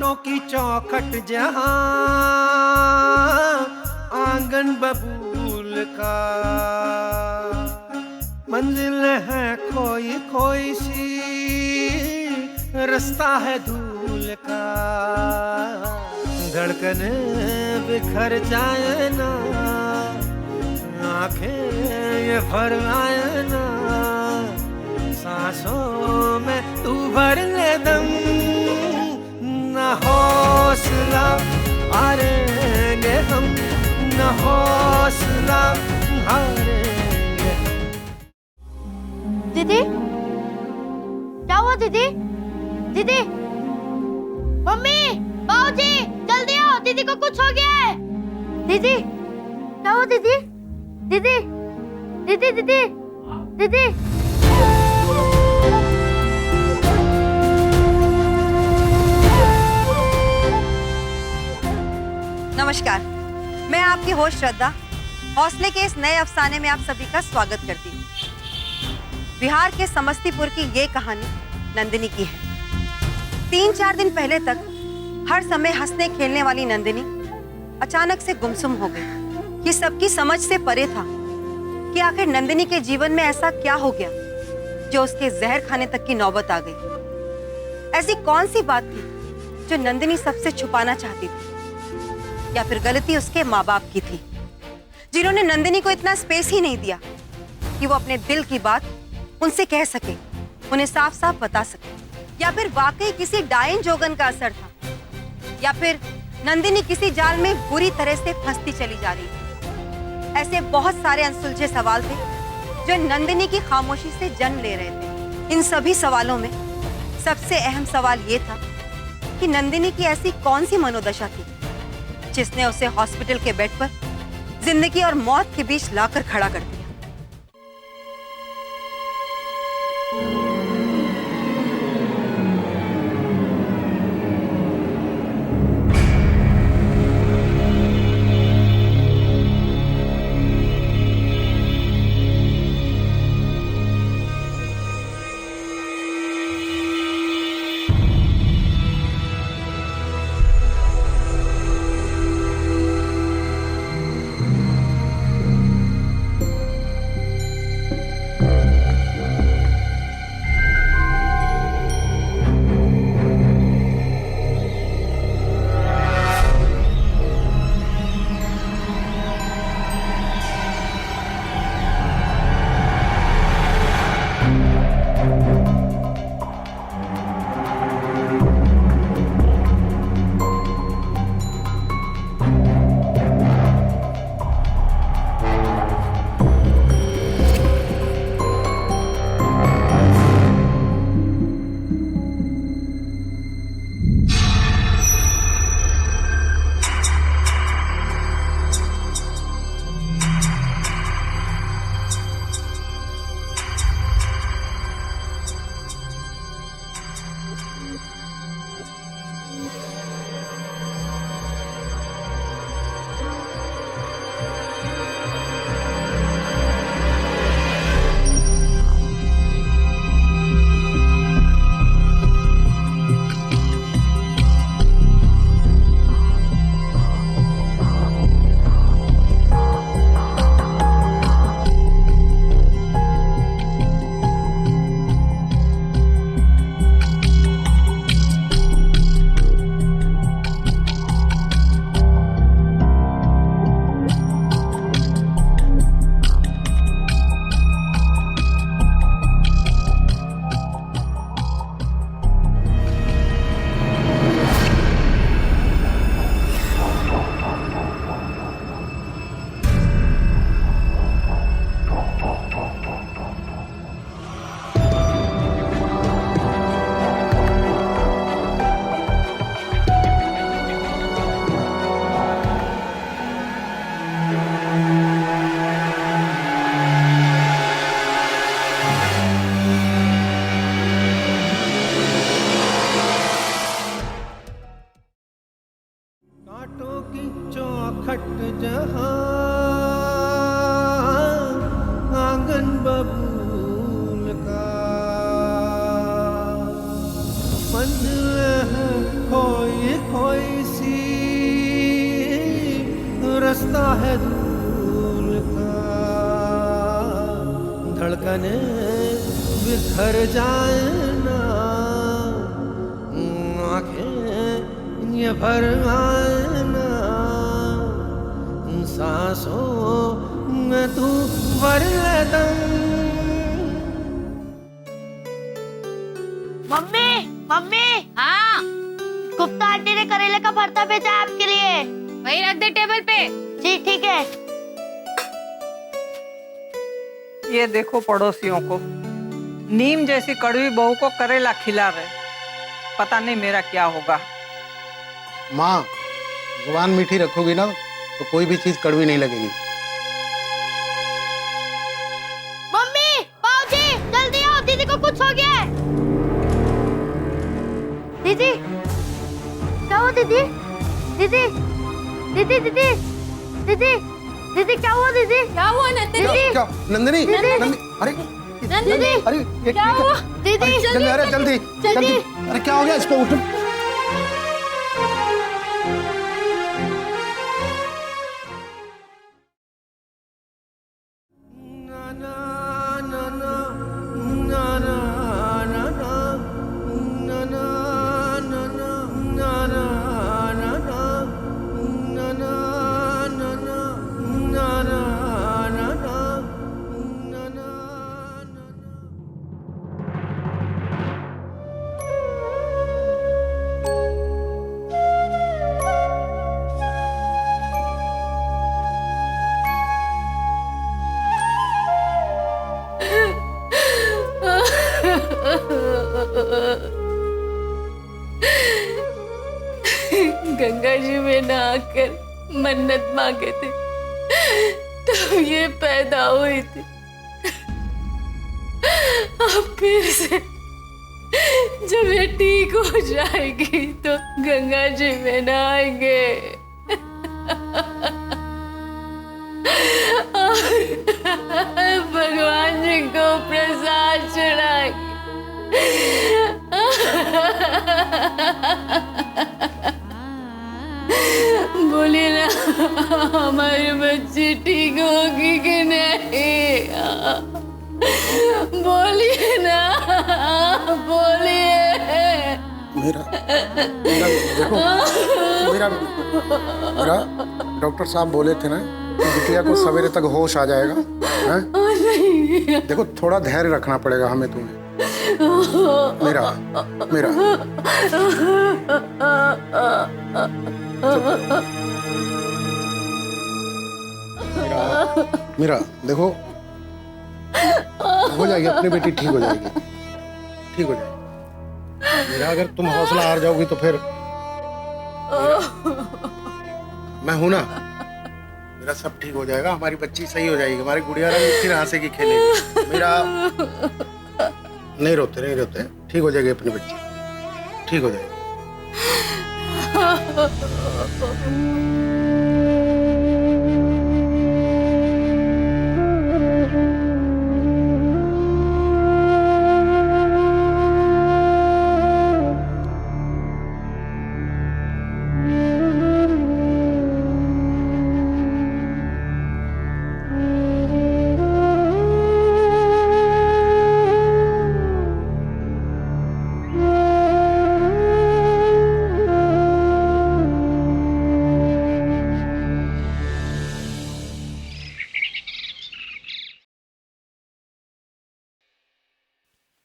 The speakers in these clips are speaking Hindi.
कांटों की चौखट जहां आंगन बबूल का, मंजिल है खोई खोई सी, रास्ता है धूल का। धड़कने बिखर जाए ना, आंखें ये भर आए ना, सांसों में तू भर ले दम, न हौसला हारेंगे हम, न हौसला हारेंगे हम। दीदी, क्या हुआ दीदी? दीदी, मम्मी, बाबूजी, जल्दी आओ, दीदी को कुछ हो गया है। दीदी, क्या हुआ दीदी? दीदी, दीदी, दीदी, दीदी। नमस्कार, मैं आपकी होस्ट श्रद्धा हौसले के इस नए अफसाने में आप सभी का स्वागत करती हूँ। बिहार के समस्तीपुर की ये कहानी नंदिनी की है। 3-4 दिन पहले तक हर समय हंसने खेलने वाली नंदिनी अचानक से गुमसुम हो गई। ये सबकी समझ से परे था कि आखिर नंदिनी के जीवन में ऐसा क्या हो गया जो उसके जहर खाने तक की नौबत आ गई। ऐसी कौन सी बात थी जो नंदिनी सबसे छुपाना चाहती थी, या फिर गलती उसके माँ बाप की थी जिन्होंने नंदिनी को इतना स्पेस ही नहीं दिया कि वो अपने दिल की बात उनसे कह सके, उन्हें साफ साफ बता सके। या फिर वाकई किसी डायन जोगन का असर था, या फिर नंदिनी किसी जाल में बुरी तरह से फंसती चली जा रही थी। ऐसे बहुत सारे अनसुलझे सवाल थे जो नंदिनी की खामोशी से जन्म ले रहे थे। इन सभी सवालों में सबसे अहम सवाल ये था कि नंदिनी की ऐसी कौन सी मनोदशा थी जिसने उसे हॉस्पिटल के बेड पर जिंदगी और मौत के बीच लाकर खड़ा कर दिया। मंजिल है खोई बरसता है धूल का, धड़कने बिखर जाए ना, आंखें ये भर आए ना, सांसों में तू भर ले दम। मम्मी मम्मी, हाँ गुप्ता आंटी ने करेले का भरता भेजा है आपके लिए। वही रख दे टेबल पे। जी ठीक है। ये देखो पड़ोसियों को, नीम जैसी कड़वी बहू को करेला खिला रहे, पता नहीं मेरा क्या होगा। माँ, जुबान मीठी रखोगी ना तो कोई भी चीज कड़वी नहीं लगेगी। मम्मी बाबूजी जल्दी आओ, दीदी को कुछ हो गया है। दीदी क्या हुआ? दीदी दीदी दीदी दीदी दीदी दीदी क्या हुआ? दीदी क्या हुआ? नंदिनी क्या नंदिनी? अरे दीदी अरे क्या हुआ? दीदी जल्दी, अरे जल्दी जल्दी, अरे क्या हो गया इसको? उठ। गंगा जी में नहाकर मन्नत मांगे थे तो ये पैदा हुई थी। अब फिर से जब ये ठीक हो जाएगी तो गंगा जी में नहाएंगे। भगवान जी को प्रसाद चढ़ाएंगे। बोलिए ना हमारी बच्ची ठीक होगी कि नहीं? बोलिए ना, बोलिए। मेरा देखो, मेरा डॉक्टर साहब बोले थे ना कि बिटिया को सवेरे तक होश आ जाएगा, हैं? देखो थोड़ा धैर्य रखना पड़ेगा हमें तुम्हें। मेरा मेरा देखो, हो जाएगी अपनी बेटी, ठीक हो जाएगी, ठीक हो जाएगी। मेरा अगर तुम हौसला हार जाओगी तो फिर मैं हूं ना, मेरा सब ठीक हो जाएगा, हमारी बच्ची सही हो जाएगी, हमारी गुड़िया फिर हंसेगी खेलेगी। मेरा नहीं रोते, ठीक हो जाएगी अपनी बच्ची, ठीक हो जाएगी।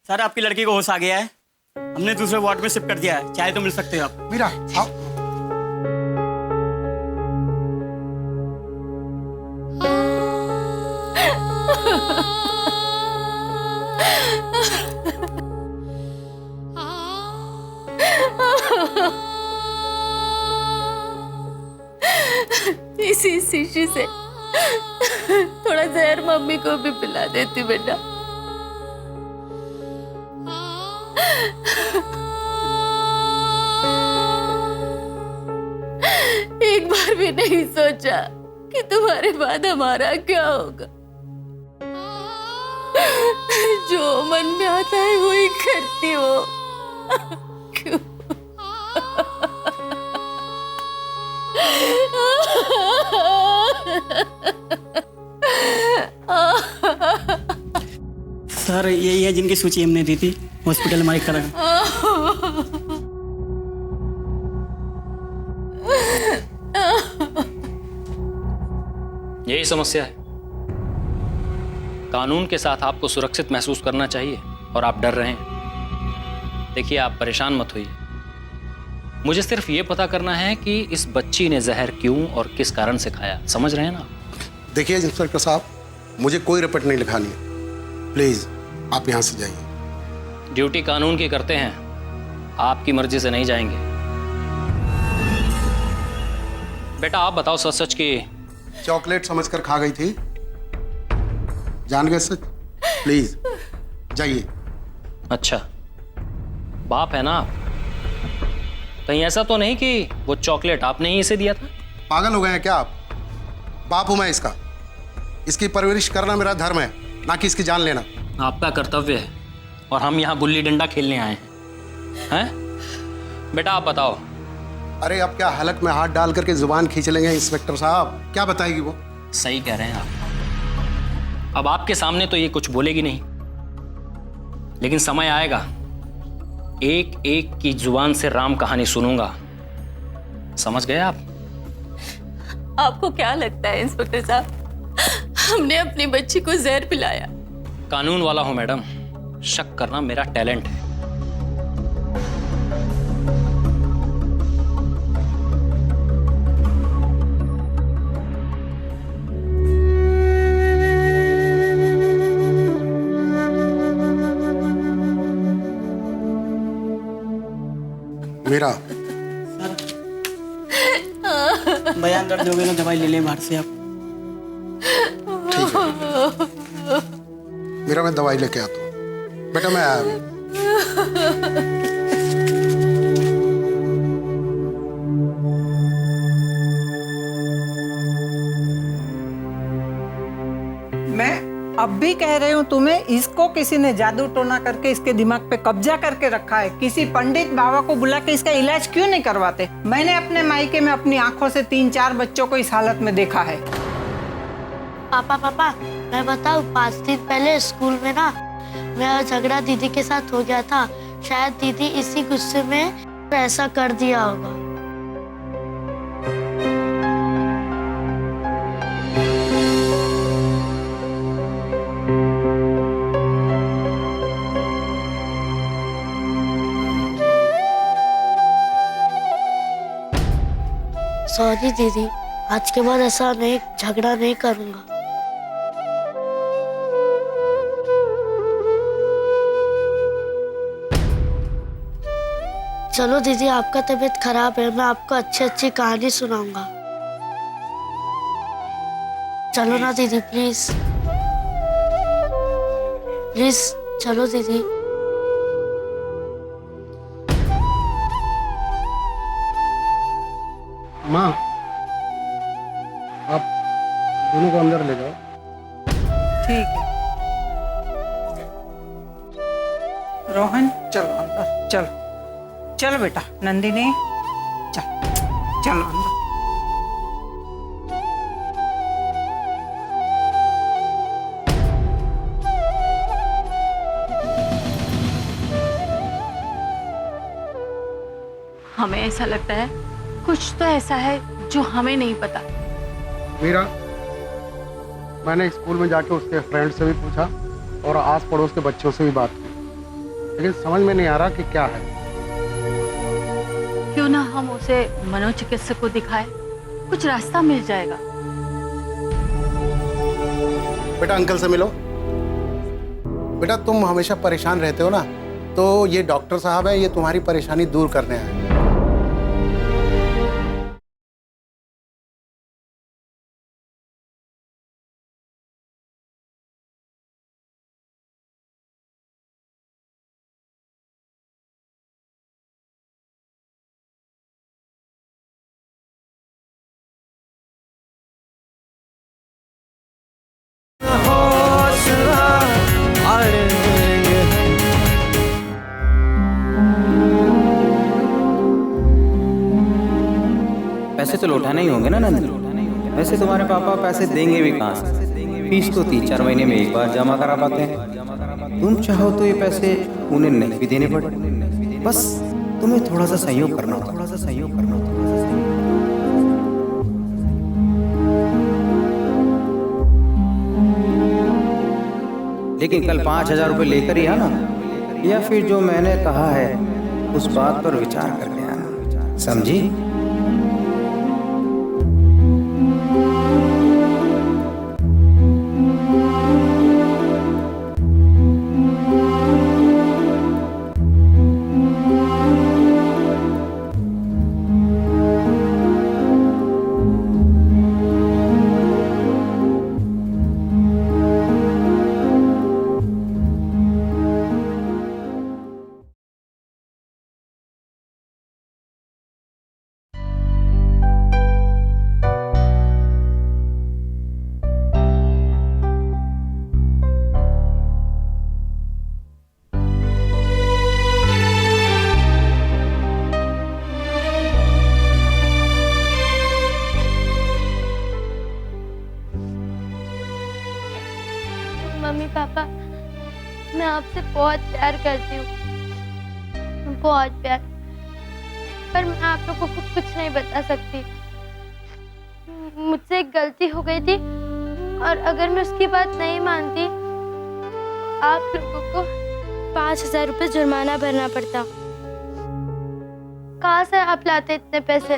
सर आपकी लड़की को होश आ गया है, हमने दूसरे वार्ड में शिफ्ट कर दिया है, चाहे तो मिल सकते हो आप। मीरा आओ। इसी शीशी से थोड़ा जहर मम्मी को भी पिला देती बेटा। एक बार भी नहीं सोचा कि तुम्हारे बाद हमारा क्या होगा। जो मन में आता है वही करती हो। क्यों? सर यही है जिनकी सूची हमने दी थी हॉस्पिटल हमारी करा। यही समस्या है। कानून के साथ आपको सुरक्षित महसूस करना चाहिए और आप डर रहे हैं। देखिए, आप परेशान मत होइए। मुझे सिर्फ ये पता करना है कि इस बच्ची ने जहर क्यों और किस कारण से खाया। समझ रहे हैं ना? देखिए इंस्पेक्टर साहब, मुझे कोई रिपोर्ट नहीं लिखानी है। प्लीज आप यहाँ से जाइए। ड्यूटी कानून की करते हैं, आपकी मर्जी से नहीं जाएंगे। बेटा आप बताओ सच सच कि चॉकलेट समझकर खा गई थी, जान गए सच? प्लीज जाइए। अच्छा, बाप है ना आप? कहीं ऐसा तो नहीं कि वो चॉकलेट आपने ही इसे दिया था? पागल हो गए हैं क्या आप? बाप हूं मैं इसका। इसकी परवरिश करना मेरा धर्म है, ना कि इसकी जान लेना। आपका कर्तव्य है और हम यहाँ गुल्ली डंडा खेलने आए हैं। बेटा आप बताओ। अरे अब क्या हलक में हाथ डाल करके जुबान खींच लेंगे इंस्पेक्टर साहब? क्या बताएगी वो? सही कह रहे हैं आप। अब आपके सामने तो ये कुछ बोलेगी नहीं, लेकिन समय आएगा, एक एक की जुबान से राम कहानी सुनूंगा। समझ गए आप? आपको क्या लगता है इंस्पेक्टर साहब, हमने अपनी बच्ची को जहर पिलाया? कानून वाला हूं मैडम, शक करना मेरा टैलेंट है। मेरा बयान दर्ज हो गया ना, दवाई ले लें बाहर से आप। ठीक है मेरा, मैं दवाई लेके आता हूँ। बेटा मैं आया अभी। मैं अब भी कह रही हूँ तुम्हें, इसको किसी ने जादू टोना करके इसके दिमाग पे कब्जा करके रखा है। किसी पंडित बाबा को बुला के इसका इलाज क्यों नहीं करवाते? मैंने अपने मायके में अपनी आंखों से 3-4 बच्चों को इस हालत में देखा है। पापा मैं बताऊँ, 5 दिन पहले स्कूल में ना मेरा झगड़ा दीदी के साथ हो गया था। शायद दीदी इसी गुस्से में ऐसा कर दिया होगा। सॉरी दीदी, आज के बाद ऐसा नहीं, झगड़ा नहीं करूंगा। चलो दीदी, आपका तबीयत खराब है, मैं आपको अच्छी कहानी सुनाऊंगा। चलो ना दीदी, प्लीज प्लीज चलो दीदी। माँ आप दोनों को अंदर ले जाओ। ठीक है रोहन, चलो अंदर, चलो चलो बेटा। नंदिनी चल, चलो अंदर। हमें ऐसा लगता है कुछ तो ऐसा है जो हमें नहीं पता। मीरा, मैंने स्कूल में जाके उसके फ्रेंड से भी पूछा और आस पड़ोस के बच्चों से भी बात की, लेकिन समझ में नहीं आ रहा कि क्या है। क्यों ना हम उसे मनोचिकित्सक को दिखाएं, कुछ रास्ता मिल जाएगा। बेटा अंकल से मिलो। बेटा तुम हमेशा परेशान रहते हो ना, तो ये डॉक्टर साहब है, ये तुम्हारी परेशानी दूर करने आए हैं। पैसे तो लौटाने ही होंगे ना नंदन? वैसे तुम्हारे पापा पैसे देंगे भी कहाँ से? फीस तो 3-4 महीने में एक बार जमा करा पाते हैं। तुम चाहो तो ये पैसे उन्हें नहीं भी देने पड़े, बस तुम्हें थोड़ा सा सहयोग करना होता। लेकिन कल 5,000 रुपये लेकर ही आना, या फिर जो मैंने कहा है उस बात पर विचार करके आना, समझी? मम्मी पापा, मैं आपसे बहुत प्यार करती हूँ, बहुत प्यार, पर मैं आप लोगों को कुछ नहीं बता सकती। मुझसे एक गलती हो गई थी और अगर मैं उसकी बात नहीं मानती आप लोगों को 5,000 रुपये जुर्माना भरना पड़ता। कहाँ से आप लाते इतने पैसे?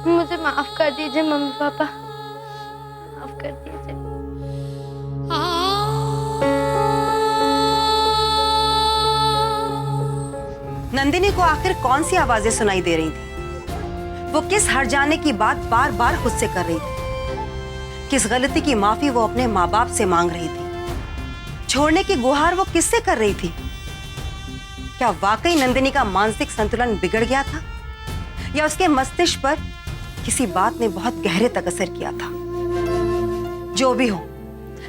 मुझे माफ कर दीजिए मम्मी पापा, माफ कर दीजिए। नंदिनी को आखिर कौन सी आवाजें सुनाई दे रही थी? वो किस हट जाने की बात बार बार खुद से कर रही थी? किस गलती की माफी वो अपने माँ बाप से मांग रही थी? छोड़ने की गुहार वो किससे कर रही थी? क्या वाकई नंदिनी का मानसिक संतुलन बिगड़ गया था, या उसके मस्तिष्क पर किसी बात ने बहुत गहरे तक असर किया था? जो भी हो,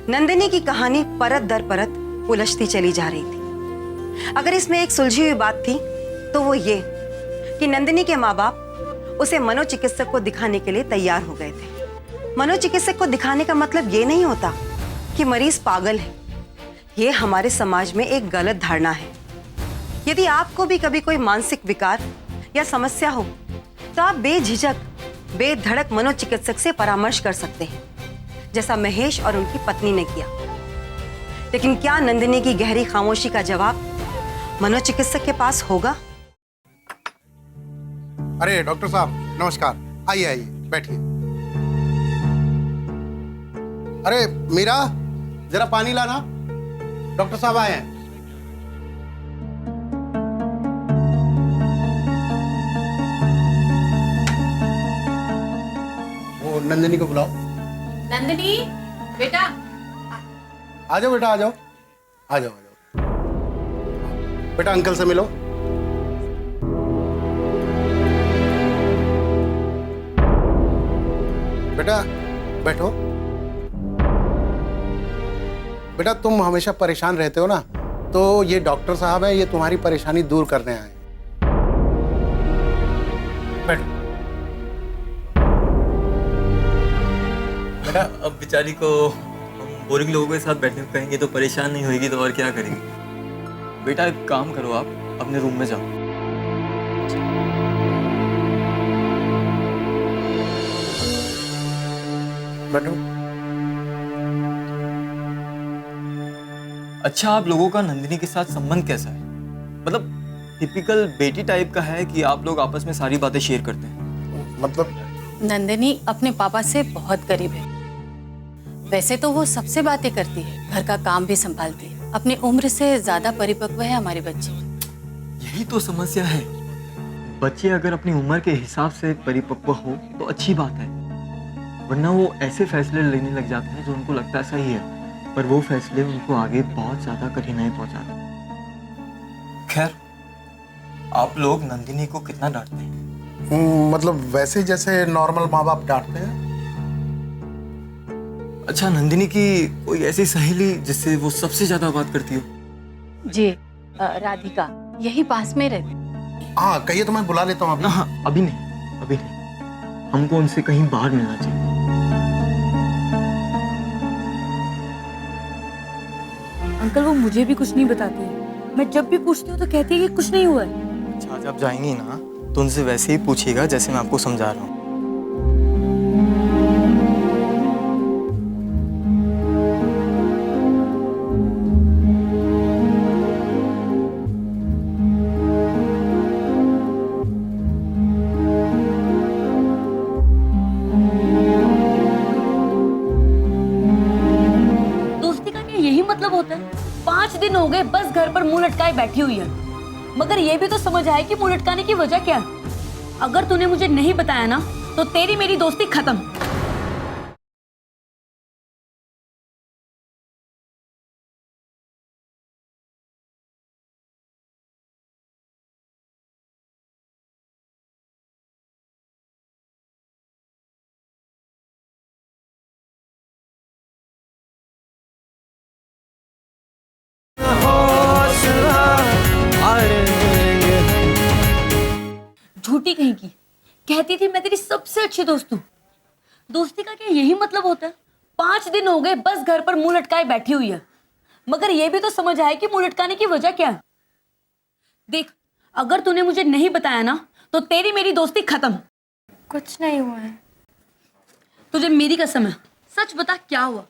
नंदिनी की कहानी परत दर परत उलझती चली जा रही थी। अगर इसमें एक सुलझी हुई बात थी तो वो ये कि नंदिनी के माँ बाप उसे मनोचिकित्सक को दिखाने के लिए तैयार हो गए थे। मनोचिकित्सक को दिखाने का मतलब ये नहीं होता कि मरीज पागल है। ये हमारे समाज में एक गलत धारणा है। यदि आपको भी कभी कोई मानसिक विकार या समस्या हो तो आप बेझिझक बेधड़क मनोचिकित्सक से परामर्श कर सकते हैं, जैसा महेश और उनकी पत्नी ने किया। लेकिन क्या नंदिनी की गहरी खामोशी का जवाब मनोचिकित्सक के पास होगा? अरे डॉक्टर साहब नमस्कार, आइए आइए बैठिए। अरे मीरा जरा पानी लाना, डॉक्टर साहब आए हैं। वो नंदिनी को बुलाओ। नंदिनी बेटा, आ जाओ बेटा, आ जाओ आ जाओ आ जाओ। बेटा अंकल से मिलो। बेटा बैठो। बेटा तुम हमेशा परेशान रहते हो ना, तो ये डॉक्टर साहब है, ये तुम्हारी परेशानी दूर करने आए। बैठो। बेटा अब बेचारी को हम बोरिंग लोगों के साथ बैठने को कहेंगे तो परेशान नहीं होगी, तो और क्या करेंगे। बेटा एक काम करो, आप अपने रूम में जाओ। बैठो। अच्छा, आप लोगों का नंदिनी के साथ संबंध कैसा है? मतलब टिपिकल बेटी टाइप का है कि आप लोग आपस में सारी बातें शेयर करते हैं? मतलब नंदिनी अपने पापा से बहुत करीब है। वैसे तो वो सबसे बातें करती है, घर का काम भी संभालती है। अपनी उम्र से ज्यादा परिपक्व है हमारी बच्ची। यही तो समस्या है। बच्चे अगर अपनी उम्र के हिसाब से परिपक्व हो तो अच्छी बात है, वरना वो ऐसे फैसले लेने लग जाते हैं जो उनको लगता है सही है, पर वो फैसले उनको आगे बहुत ज्यादा कठिनाई पहुंचाते हैं। खैर, आप लोग नंदिनी को कितना डांटते हैं? मतलब वैसे जैसे नॉर्मल माँ बाप डांटते हैं। अच्छा, नंदिनी की कोई ऐसी सहेली जिससे वो सबसे ज्यादा बात करती हो? जी राधिका, यही पास में रहती। हाँ कहिए तो मैं बुला लेता हूँ अभी। हाँ अभी नहीं, अभी नहीं, हमको उनसे कहीं बाहर मिलना चाहिए। अंकल वो मुझे भी कुछ नहीं बताती है। मैं जब भी पूछती हूँ तो कहती है कि कुछ नहीं हुआ है। अच्छा, आज आप जाएंगी ना तो उनसे वैसे ही पूछिएगा जैसे मैं आपको समझा रहा हूँ। दोस्ती का क्या यही मतलब होता है? 5 दिन हो गए बस घर पर मुंह लटकाए बैठी हुई है, मगर ये भी तो समझ आए कि मुंह लटकाने की वजह क्या है। अगर तूने मुझे नहीं बताया ना तो तेरी मेरी दोस्ती खत्म। झूठी कहीं की कहती थी मैं तेरी सबसे अच्छी दोस्त हूँ। दोस्ती का क्या यही मतलब होता है? 5 दिन हो गए बस घर पर मुंह लटकाए बैठी हुई है, मगर ये भी तो समझ आए कि मुंह लटकाने की वजह क्या है। देख, अगर तूने मुझे नहीं बताया ना तो तेरी मेरी दोस्ती खत्म। कुछ नहीं हुआ है। तुझे मेरी कसम है, सच बता क्या हुआ।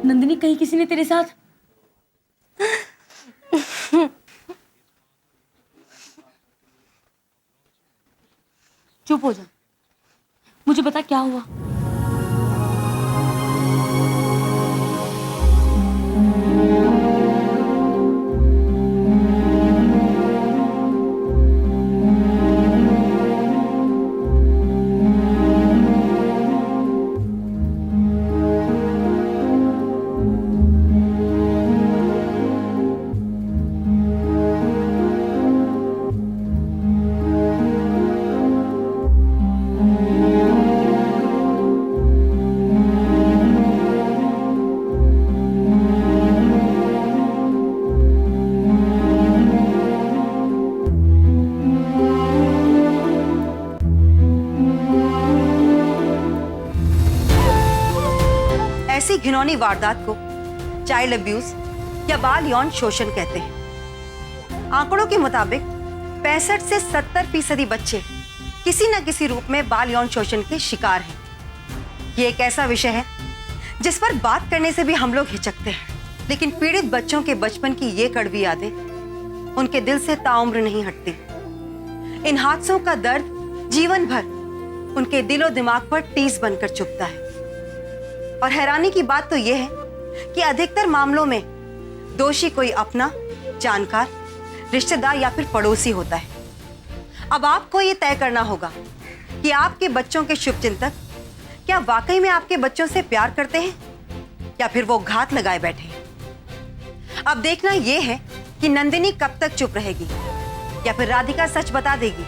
नंदिनी, कहीं किसी ने तेरे साथ चुप हो जा, मुझे बता क्या हुआ। ऐसी घिनौनी वारदात को चाइल्ड अब्यूज या बाल यौन शोषण कहते हैं। आंकड़ों के मुताबिक 65 से 70% बच्चे किसी न किसी रूप में बाल यौन शोषण के शिकार हैं। ये एक ऐसा विषय है जिस पर बात करने से भी हम लोग हिचकते हैं, लेकिन पीड़ित बच्चों के बचपन की ये कड़वी यादें उनके दिल से ताउम्र नहीं हटती। इन हादसों का दर्द जीवन भर उनके दिलो दिमाग पर टीस बनकर चुभता है। और हैरानी की बात तो यह है कि अधिकतर मामलों में दोषी कोई अपना, जानकार, रिश्तेदार या फिर पड़ोसी होता है। अब आपको ये तय करना होगा कि आपके बच्चों के शुभचिंतक क्या वाकई में आपके बच्चों से प्यार करते हैं या फिर वो घात लगाए बैठे हैं। अब देखना यह है कि नंदिनी कब तक चुप रहेगी, या फिर राधिका सच बता देगी,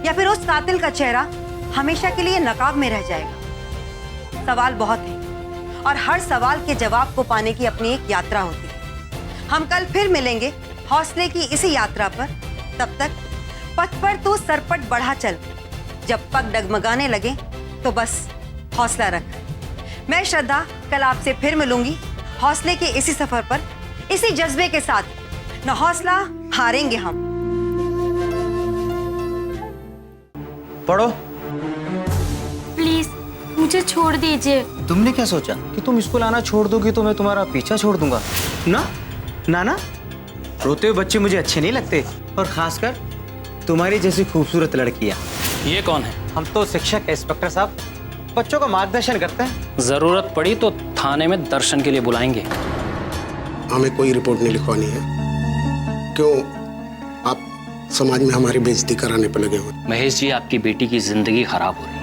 या फिर उस कातिल का चेहरा हमेशा के लिए नकाब में रह जाएगा। सवाल बहुत है और हर सवाल के जवाब को पाने की अपनी एक यात्रा होती है। हम कल फिर मिलेंगे हौसले की इसी यात्रा पर। तब तक पथ पर तू सरपट बढ़ा चल, जब पग डगमगाने लगे तो बस हौसला रख। मैं श्रद्धा कल आपसे फिर मिलूंगी हौसले के इसी सफर पर, इसी जज्बे के साथ। न हौसला हारेंगे हम। पढ़ो। प्लीज मुझे छोड़ दीजिए। तुमने क्या सोचा कि तुम स्कूल आना छोड़ दोगी तो मैं तुम्हारा पीछा छोड़ दूंगा? ना ना ना, रोते हुए बच्चे मुझे अच्छे नहीं लगते, और खासकर तुम्हारी जैसी खूबसूरत लड़कियां। ये कौन है? हम तो शिक्षक इंस्पेक्टर साहब बच्चों का मार्गदर्शन करते हैं। जरूरत पड़ी तो थाने में दर्शन के लिए बुलाएंगे। हमें कोई रिपोर्ट नहीं लिखवानी है। क्यों आप समाज में हमारी बेइज्जती कराने पर लगे हुए? महेश जी, आपकी बेटी की जिंदगी खराब हो रही है।